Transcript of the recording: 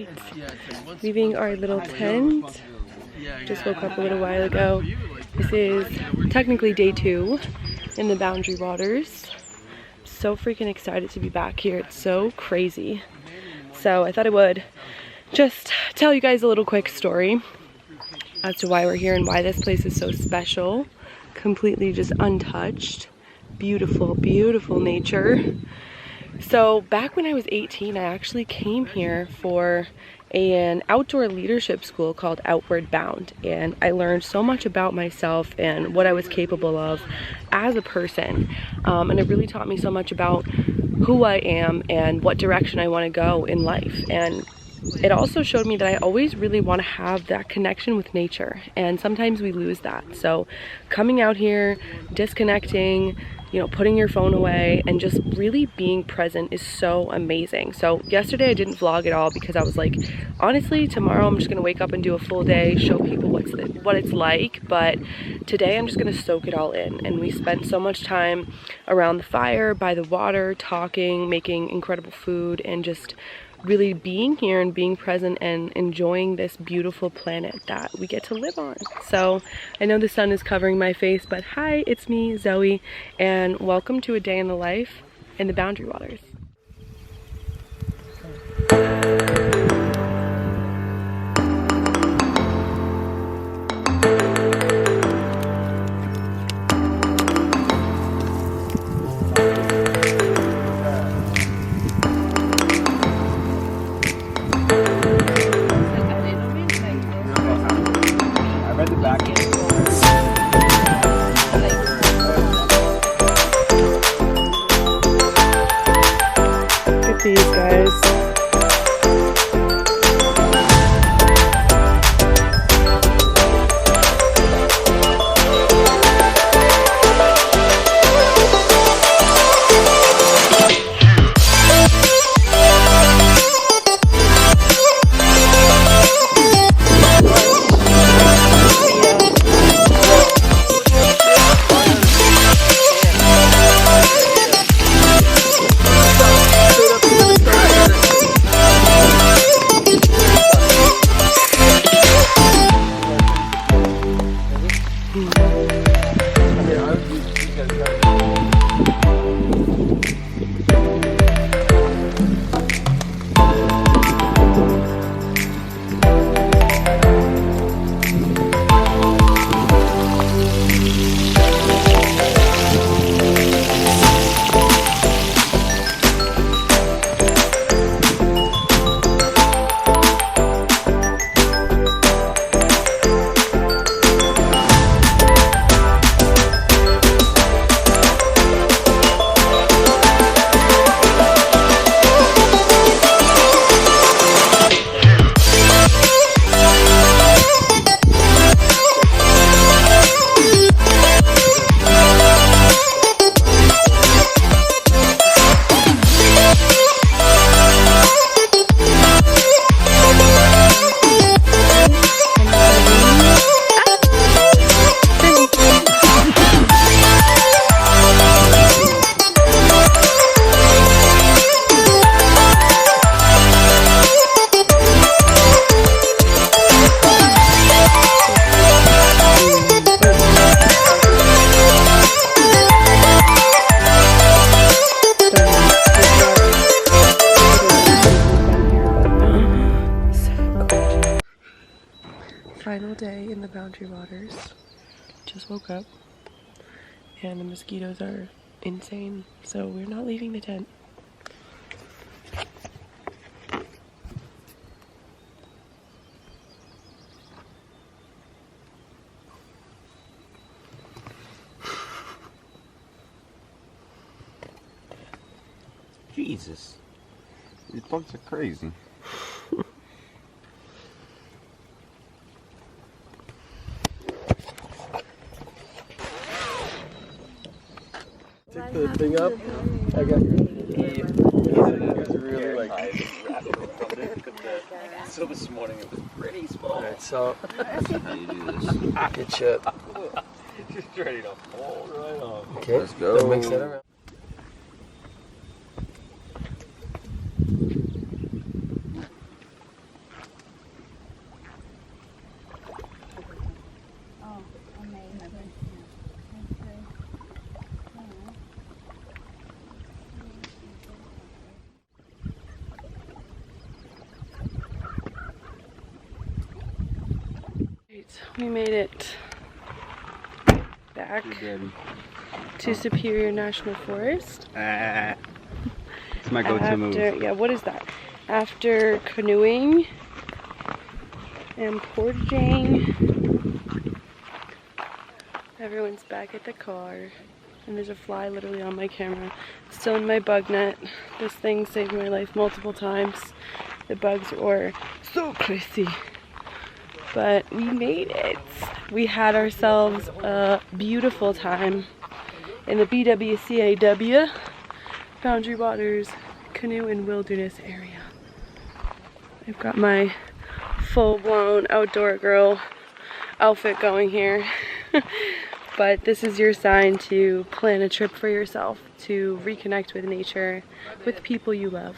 Alright, leaving our little tent. Just woke up a little while ago. This is technically day 2 in the Boundary Waters. So freaking excited to be back here. It's so crazy. So I thought I would just tell you guys a little quick story as to why we're here and why this place is so special. Completely just untouched. Beautiful, beautiful nature. So back when I was 18, I actually came here for an outdoor leadership school called Outward Bound, and I learned so much about myself and what I was capable of as a person, and it really taught me so much about who I am and what direction I want to go in life. And it also showed me that I always really want to have that connection with nature, and sometimes we lose that. So coming out here, disconnecting, you know, putting your phone away and just really being present is so amazing. So yesterday I didn't vlog at all because I was like, honestly, tomorrow I'm just gonna wake up and do a full day, show people what it's like. But today I'm just gonna soak it all in. And we spent so much time around the fire, by the water, talking, making incredible food, and just really being here and being present and enjoying this beautiful planet that we get to live on. So I know the sun is covering my face, but hi, it's me, Zoe, and welcome to a day in the life in the Boundary Waters. These guys. Final day in the Boundary Waters. Just woke up and the mosquitoes are insane, so we're not leaving the tent. Jesus, these bugs are crazy. Take the thing up. I got you guys are really like. So this morning it was pretty small. Alright, so How do you do this? get you. Just ready to fall right off. Okay, Let's go. then mix that around. we made it back to Superior National Forest. It's my go-to move. Yeah, what is that? After canoeing and portaging. Everyone's back at the car. And there's a fly literally on my camera. Still in my bug net. This thing saved my life multiple times. The bugs were so crazy. But we made it. We had ourselves a beautiful time in the BWCAW, Boundary Waters, Canoe and Wilderness area. I've got my full-blown outdoor girl outfit going here. But this is your sign to plan a trip for yourself, to reconnect with nature, with people you love.